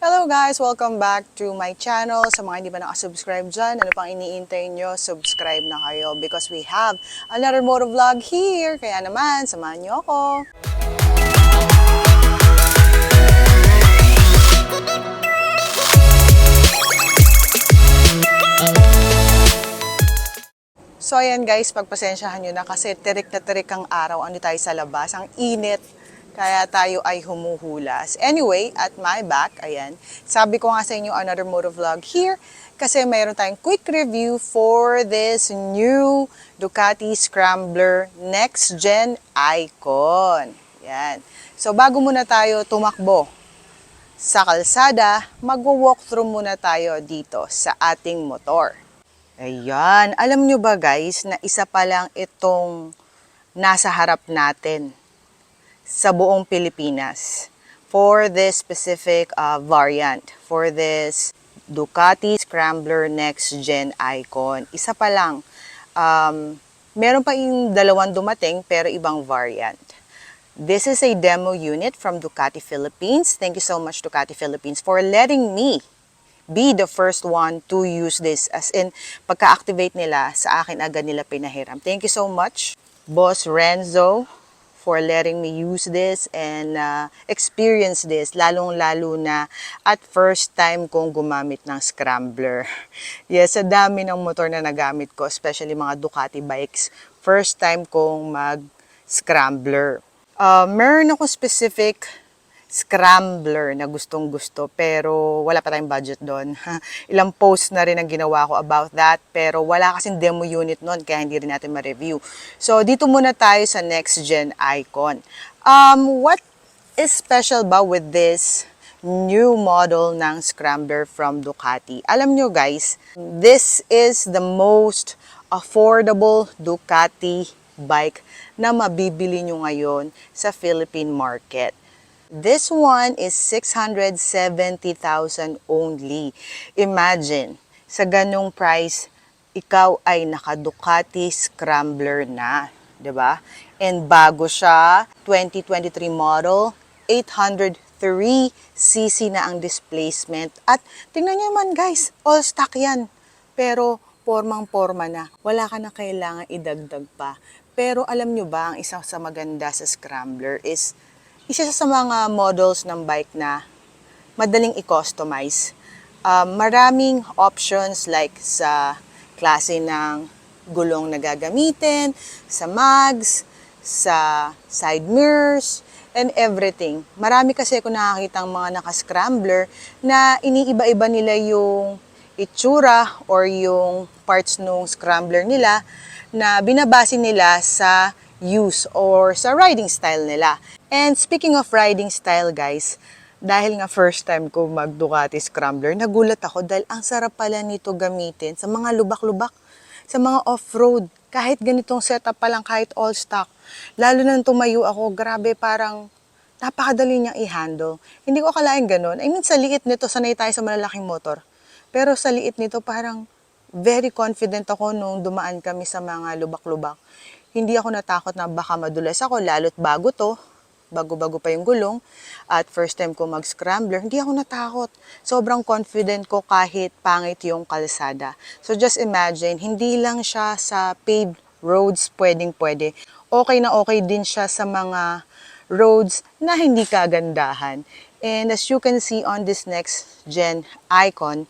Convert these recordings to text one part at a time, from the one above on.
Hello guys! Welcome back to my channel. Sa mga hindi pa nakasubscribe dyan, ano pang iniintay nyo, subscribe na kayo because we have another motovlog here. Kaya naman, samahan nyo ako. So ayan guys, pagpasensyahan nyo na kasi tirik na tirik ang araw. Ano tayo sa labas? Ang init. Kaya tayo ay humuhulas. Anyway, at my back, ayan, sabi ko nga sa inyo another motovlog here kasi mayroon tayong quick review for this new Ducati Scrambler Next Gen Icon. Yan. So bago muna tayo tumakbo sa kalsada, magwo-walkthrough muna tayo dito sa ating motor. Ayan. Alam nyo ba guys na isa pa lang itong nasa harap natin sa buong Pilipinas for this specific variant, for this Ducati Scrambler Next Gen Icon. Isa pa lang. Meron pa yung dalawang dumating pero ibang variant. This is a demo unit from Ducati Philippines. Thank you so much Ducati Philippines for letting me be the first one to use this. As in, pagka-activate nila, sa akin agad nila pinahiram. Thank you so much, Boss Renzo, for letting me use this and experience this, lalong-lalo na at first time kong gumamit ng Scrambler. Yes, sa dami ng motor na nagamit ko, especially mga Ducati bikes, first time kong mag-Scrambler. Meron ako specific Scrambler na gustong-gusto pero wala pa tayong budget doon. Ilang posts na rin ang ginawa ko about that pero wala kasing demo unit noon kaya hindi rin natin ma-review. So dito muna tayo sa Next Gen Icon. What is special ba with this new model ng Scrambler from Ducati? Alam nyo guys, this is the most affordable Ducati bike na mabibili nyo ngayon sa Philippine market. This one is 670,000 only. Imagine, sa ganong price, ikaw ay naka-Ducati Scrambler na, 'di ba? And bago siya, 2023 model, 803cc na ang displacement. At tingnan niyo man guys, all stock 'yan. Pero formang-forma na. Wala ka na kailangan idagdag pa. Pero alam nyo ba, ang isa sa maganda sa Scrambler is isa sa mga models ng bike na madaling i-customize. Maraming options like sa klase ng gulong na gagamitin, sa mags, sa side mirrors, and everything. Marami kasi ako nakakita ng mga naka-Scrambler na iniiba-iba nila yung itsura or yung parts ng Scrambler nila na binabase nila sa use or sa riding style nila. And speaking of riding style guys, dahil nga first time ko mag Ducati Scrambler, nagulat ako dahil ang sarap pala nito gamitin sa mga lubak-lubak, sa mga off-road. Kahit ganitong setup pa lang, kahit all stock. Lalo na tumayo ako, grabe parang napakadali niyang i-handle. Hindi ko akalain ganun. I mean sa liit nito, sanay tayo sa malalaking motor. Pero sa liit nito parang very confident ako nung dumaan kami sa mga lubak-lubak. Hindi ako natakot na baka madulas ako, lalo't bago to. Bago-bago pa yung gulong. At first time ko mag-Scrambler, hindi ako natakot. Sobrang confident ko kahit pangit yung kalsada. So just imagine, hindi lang siya sa paved roads pwedeng-pwede. Okay na okay din siya sa mga roads na hindi kagandahan. And as you can see on this Next Gen Icon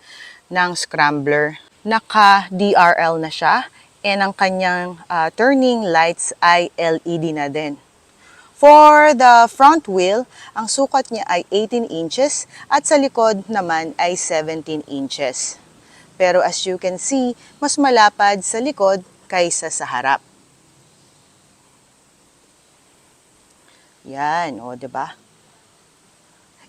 ng Scrambler, naka-DRL na siya. And ang kanyang turning lights ay LED na din. For the front wheel, ang sukat niya ay 18 inches at sa likod naman ay 17 inches. Pero as you can see, mas malapad sa likod kaysa sa harap. Yan, o, diba?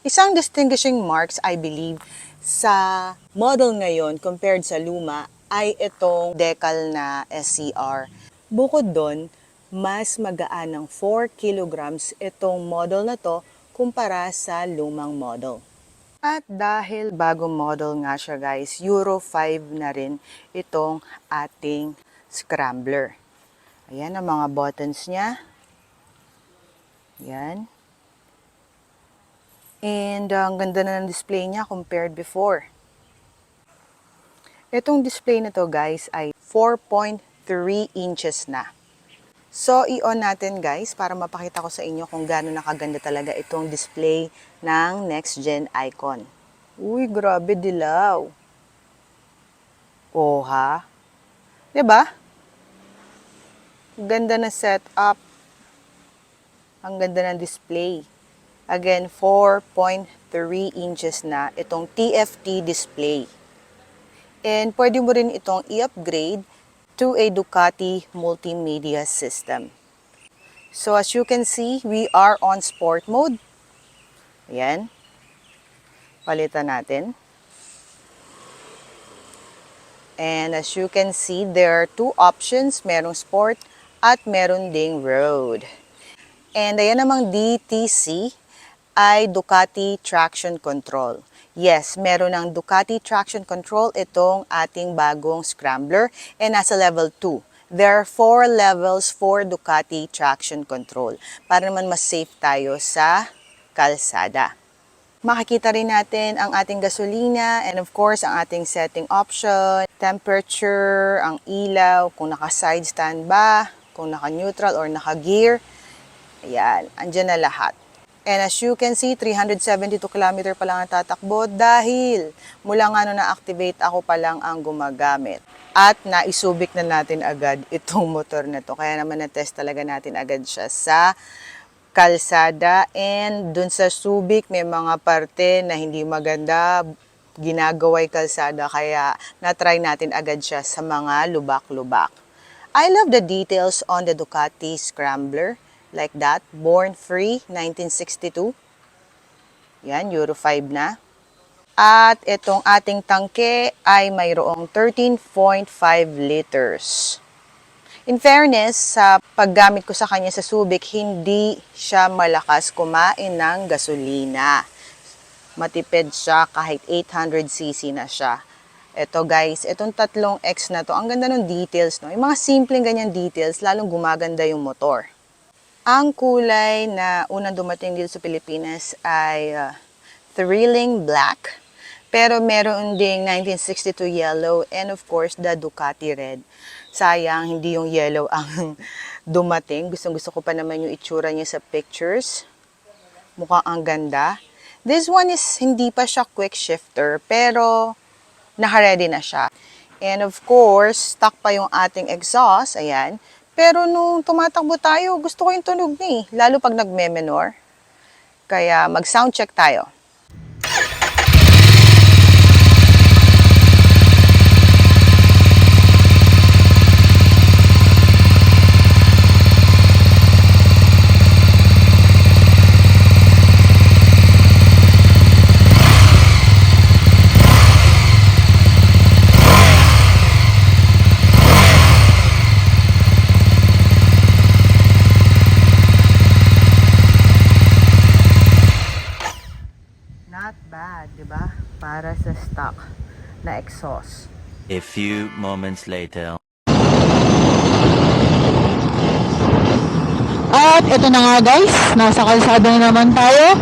Isang distinguishing marks, I believe, sa model ngayon compared sa luma ay itong decal na SCR. Bukod doon, mas magaan ng 4 kilograms itong model na to kumpara sa lumang model. At dahil bagong model nga siya guys, Euro 5 na rin itong ating Scrambler. Ayan ang mga buttons niya. Ayan. And ang ganda na ng display niya compared before. Itong display na to guys ay 4.3 inches na. So, i-on natin guys para mapakita ko sa inyo kung gaano nakaganda talaga itong display ng Next Gen Icon. Uy, grabe dilaw. Oh ha? 'Di ba? Ganda na setup. Ang ganda ng display. Again, 4.3 inches na itong TFT display. And pwede mo rin itong i-upgrade to a Ducati multimedia system. So as you can see, we are on sport mode. Ayan. Palitan natin. And as you can see, there are two options. Merong sport at meron ding road. And ayan namang DTC ay Ducati Traction Control. Yes, meron ng Ducati Traction Control itong ating bagong Scrambler and nasa level 2. There are 4 levels for Ducati Traction Control para naman mas safe tayo sa kalsada. Makikita rin natin ang ating gasolina and of course ang ating setting option, temperature, ang ilaw, kung naka-side stand ba, kung naka-neutral or naka-gear. Ayan, andyan na lahat. And as you can see, 372 km pa lang ang tatakbo dahil mula nga nung na-activate ako pa lang ang gumagamit. At naisubik na natin agad itong motor na to. Kaya naman na-test talaga natin agad siya sa kalsada. And dun sa Subic, may mga parte na hindi maganda, ginagaway kalsada. Kaya na-try natin agad siya sa mga lubak-lubak. I love the details on the Ducati Scrambler. Like that, born free, 1962. Yan, Euro 5 na. At itong ating tangke ay mayroong 13.5 liters. In fairness, sa paggamit ko sa kanya sa Subic, hindi siya malakas kumain ng gasolina. Matipid siya kahit 800cc na siya. Ito guys, itong 3X na to, ang ganda ng details, no? Yung mga simpleng ganyan details, lalong gumaganda yung motor. Ang kulay na unang dumating dito sa Pilipinas ay Thrilling Black. Pero meron ding 1962 yellow and of course the Ducati red. Sayang, hindi yung yellow ang dumating. Gustong-gusto ko pa naman yung itsura niya sa pictures. Mukhang ang ganda. This one is hindi pa siya quick shifter pero naka-ready na siya. And of course, stock pa yung ating exhaust. Ayan. Pero nung tumatakbo tayo, gusto ko yung tunog niya eh. Lalo pag nagme-menor. Kaya mag-sound check tayo. Not bad, di ba? Para sa stock na exhaust. A few moments later. At ito na nga guys, nasa kalsada na naman tayo.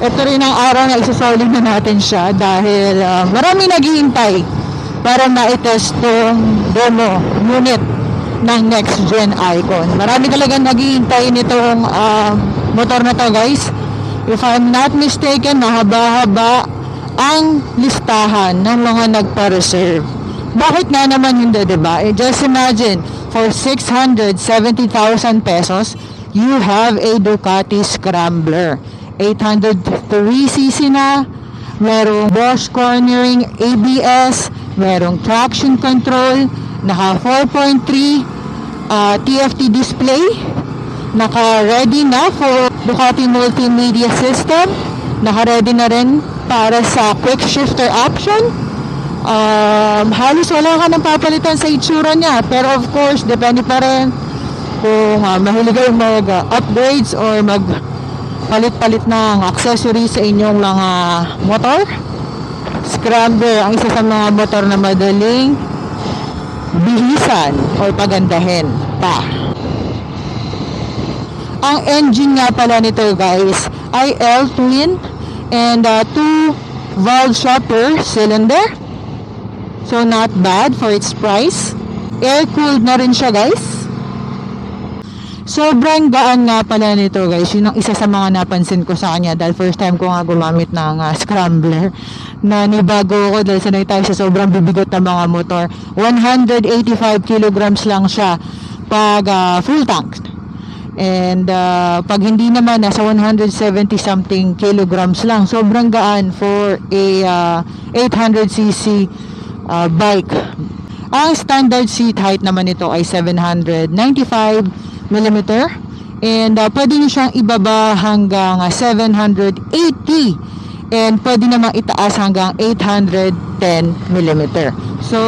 Ito rin ang araw na isasolid na natin siya dahil marami naghihintay para ma-test tong demo unit ng Next Gen Icon. Marami talaga naghihintay nitong motor na to guys. If I'm not mistaken, mahaba-haba ang listahan ng mga nagpa-reserve. Bakit nga naman hindi, diba? Just imagine, for 670,000 pesos, you have a Ducati Scrambler. 803cc na, merong Bosch cornering, ABS, merong traction control, naka 4.3 TFT display, naka-ready na for Ducati multimedia system, naka-ready na rin para sa quick shifter option. Halos wala ka nang papalitan sa itsura niya, pero of course depende pa rin kung mahilig kayo mag-upgrades or mag-palit-palit ng accessories sa inyong mga motor. Scrambler ang isa sa mga motor na madaling bihisan or pagandahin pa. Ang engine nga pala nito guys ay L-twin and 2 valve shot per cylinder. So not bad for its price. Air-cooled na rin siya guys. Sobrang gaan nga pala nito guys. Yun ang isa sa mga napansin ko sa kanya dahil first time ko nga gumamit ng scrambler. Nanibago ako dahil sanay tayo sa sobrang bibigot na mga motor. 185 kilograms lang siya pag full tank. And pag hindi naman nasa 170 something kilograms lang. Sobrang gaan for a 800cc bike. Ang standard seat height naman nito ay 795 mm and pwede nyo siyang ibaba hanggang 780 and pwede namang itaas hanggang 810 mm. So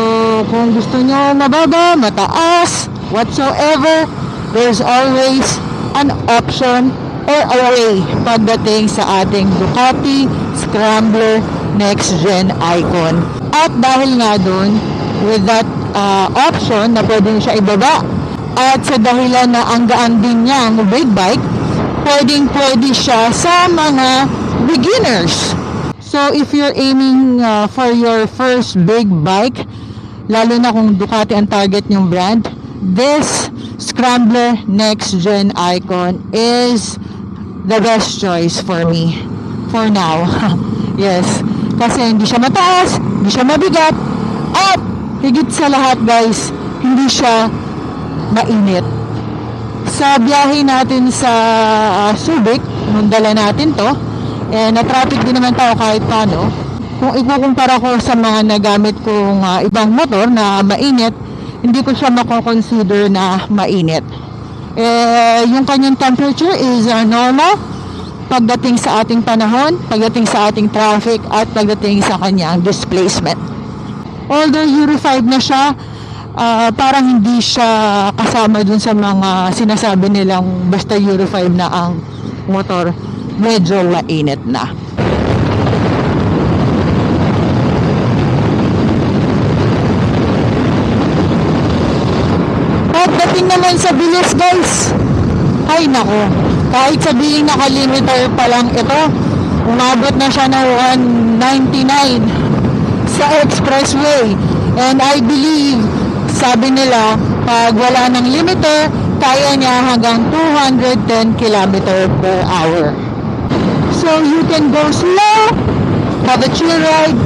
kung gusto nyo mababa, mataas, whatsoever, there's always an option or a way pagdating sa ating Ducati Scrambler Next Gen Icon. At dahil nga dun, with that option na pwede nyo siya ibaba, at sa dahilan na ang gaan din niya ang big bike, pwede siya sa mga beginners. So if you're aiming for your first big bike, lalo na kung Ducati ang target yung brand, this Scrambler Next Gen Icon is the best choice for me for now. Yes, kasi hindi siya mataas, hindi siya mabigat, at higit sa lahat guys, hindi siya mainit. Sa biyahe natin sa Subic, nung dala natin to, na-traffic din naman tayo kahit paano. Kung ikukumpara ko sa mga nagamit kong ibang motor na mainit, hindi ko siya mako-consider na mainit. Yung kanyang temperature is normal pagdating sa ating panahon, pagdating sa ating traffic, at pagdating sa kanyang displacement. Although Euro 5 na siya, parang hindi siya kasama dun sa mga sinasabi nilang basta Euro 5 na ang motor, medyo mainit na. Pagdating naman sa bilis guys, ay nako, kahit sabihin naka-limiter pa lang ito, umabot na siya ng 199 sa expressway. And I believe, sabi nila, pag wala ng limiter, kaya niya hanggang 210 km per hour. So you can go slow, have a chill ride,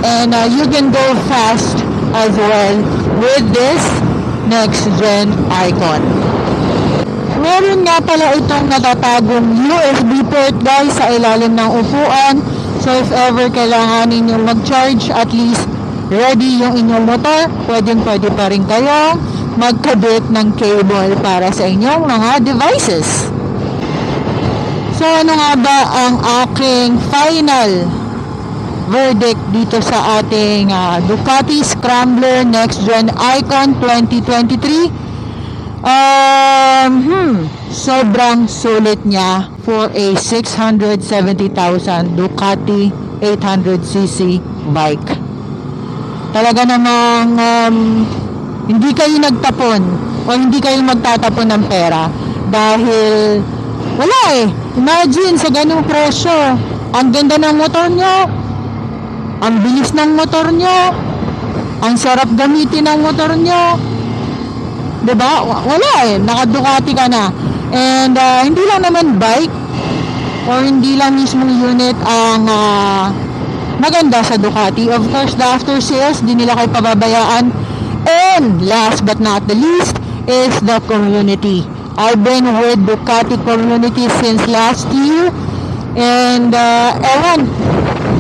and you can go fast as well with this Next Gen Icon. Meron nga pala itong natatagong USB port guys sa ilalim ng upuan. So if ever kailangan ninyong mag-charge, at least ready yung inyong motor, pwede pa rin kayo magkabit ng cable para sa inyong mga devices. So ano nga ba ang aking final verdict dito sa ating Ducati Scrambler Next Gen Icon 2023? Sobrang sulit niya for a 670,000 Ducati 800cc bike. Talaga namang hindi kayo nagtapon o hindi kayo magtatapon ng pera dahil wala Imagine sa ganung presyo, ang ganda ng motor nyo, ang bilis ng motor nyo, ang sarap gamitin ng motor nyo, diba? Wala naka-Ducati ka na. And hindi lang naman bike or hindi lang mismong unit ang maganda sa Ducati. Of course, the after sales, di nila kayo pababayaan. And last but not the least is the community. I've been with Ducati community since last year. And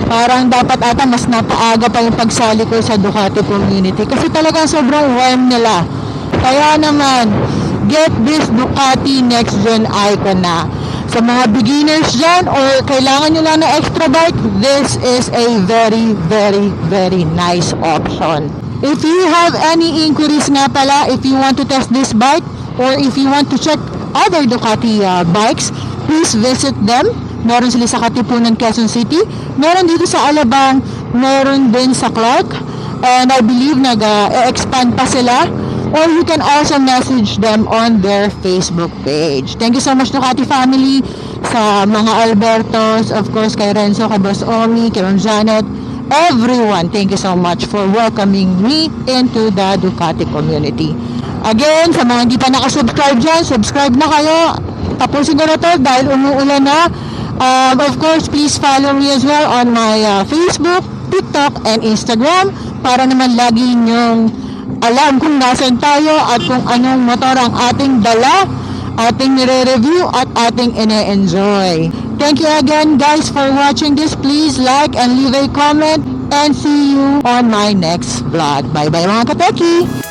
parang dapat ata mas napaaga pa yung pagsali ko sa Ducati community. Kasi talagang sobrang warm nila. Kaya naman, get this Ducati Next Gen Icon na. Sa mga beginners dyan or kailangan nyo lang ng extra bike, this is a very, very, very nice option. If you have any inquiries nga pala, if you want to test this bike or if you want to check other Ducati bikes, please visit them. Meron sila sa Katipunan, Quezon City. Meron dito sa Alabang. Meron din sa Clark. And I believe nag-expand pa sila or you can also message them on their Facebook page. Thank you so much Ducati family, sa mga Albertos, of course kay Renzo, kay Boss Omi, kay Ma'am Janet, everyone, thank you so much for welcoming me into the Ducati community. Again, sa mga hindi pa nakasubscribe dyan, subscribe na kayo. Tapusin ko na to dahil umuulan na. Of course, please follow me as well on my Facebook, TikTok, and Instagram para naman lagi nyong alam kung nasan tayo at kung anong motor ang ating dala, ating nire-review at ating ine-enjoy. Thank you again guys for watching this. Please like and leave a comment and see you on my next vlog. Bye bye mga kateki!